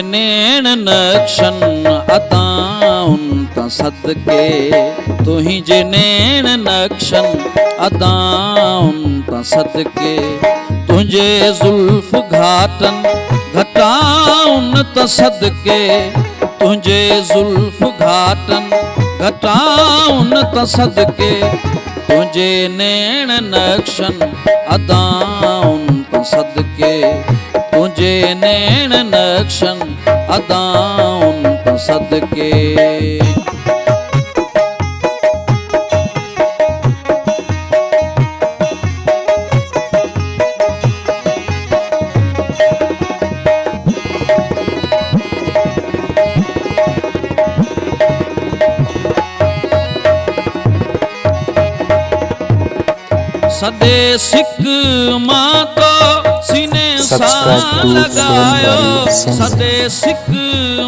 नैन नक्शन अदाउन ता सदके, तुझे नैन नक्शन अदाउन ता सदके, तुझे जुल्फ घाटन घटाउन ता सदके, तुझे जुल्फ घाटन घटाउन ता सदके, तुझे नैन नक्शन अदाउन ता सदके, तुझे नैन नक्शन अदाउन ता सदके। सदे सिक मां तो सीने सा लगायो, सदे सिक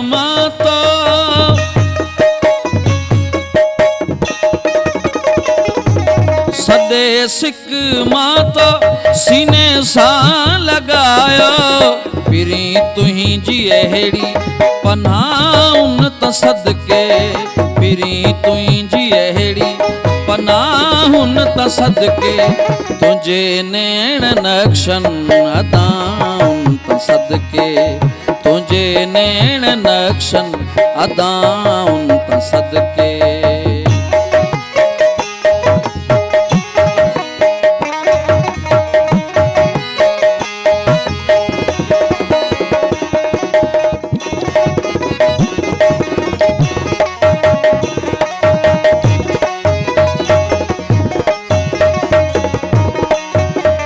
मां तो सदे सिक मां तो सीने सा लगायो, पिरी तुही जी अहिड़ी पनाहुन ता सदके, पिरी तुही जी अहिड़ी पनाहुन ता सदके, तुझे नैन नक्शन अदाउन ता सदके, तुझे नैन नक्शन अदाउन ता सदके।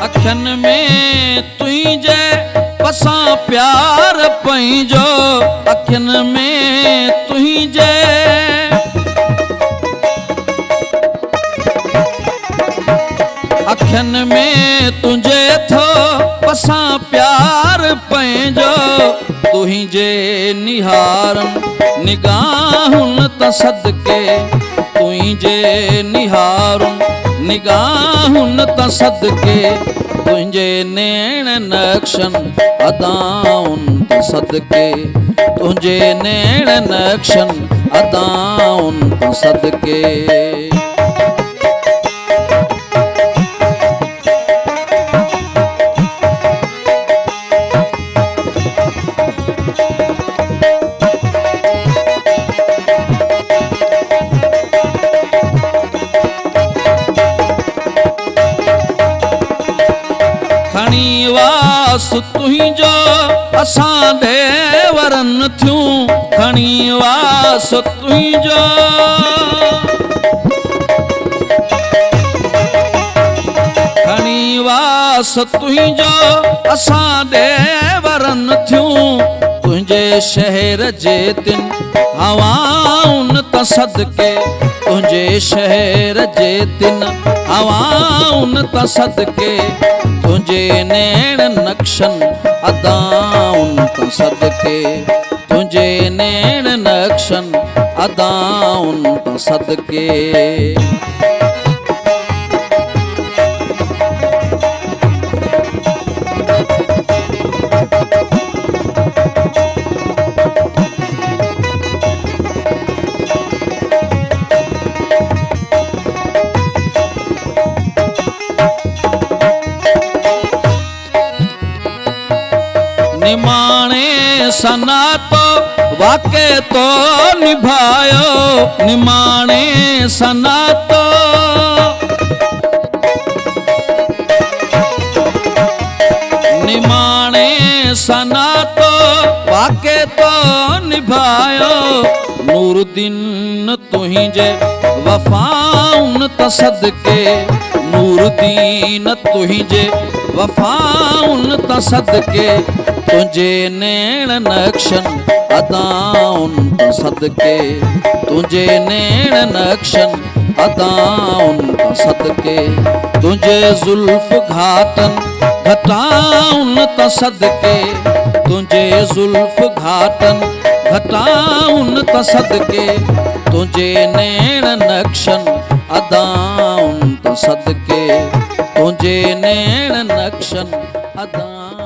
अखियन में तुझे पसा प्यार पैंजो, अखियन में तुझे अखियन में तुझे थो पसा प्यार पैंजो, तुझे निहारन निगाहुन ता सदके, तुझे निहारन निगाहुन ता सदके, तुझे नैन नक्शन अदाउन ता सदके, तुझे नैन नक्शन अदाउन ता सदके। वास तुझो असां दे वरन थियूं, खणी वास तुझो खणी वास तुझो असां दे वरन थियूं, तुझे शहर जे तिन हवाउन ता सदके, तुझे शहर जे तिन हवाउन ता सदके, तुझे नैन नक्शन अदाउन ता सदके, तुझे नैन नक्शन अदाउन ता सदके। निमाणे सना तो वाके तो निभायो, निमाणे सना तो निमाणे सना तो वाके तो निभायो, नूरुद्दीन तुझे वफाउन ता सदके, नूरुद्दीन तुझे वफाउन ता सदके, तुझे नैन नक्शन अदाउन ता सदके, तुझे नैन नक्शन अदाउन ता सदके, तुझे जुल्फ घाटन घटाउन ता सदके, तुझे जुल्फ घाटन घटाउन ता सदके, तुझे नैन नक्शन अदाउन ता सदके, तुझे नैन नक्शन अदाउन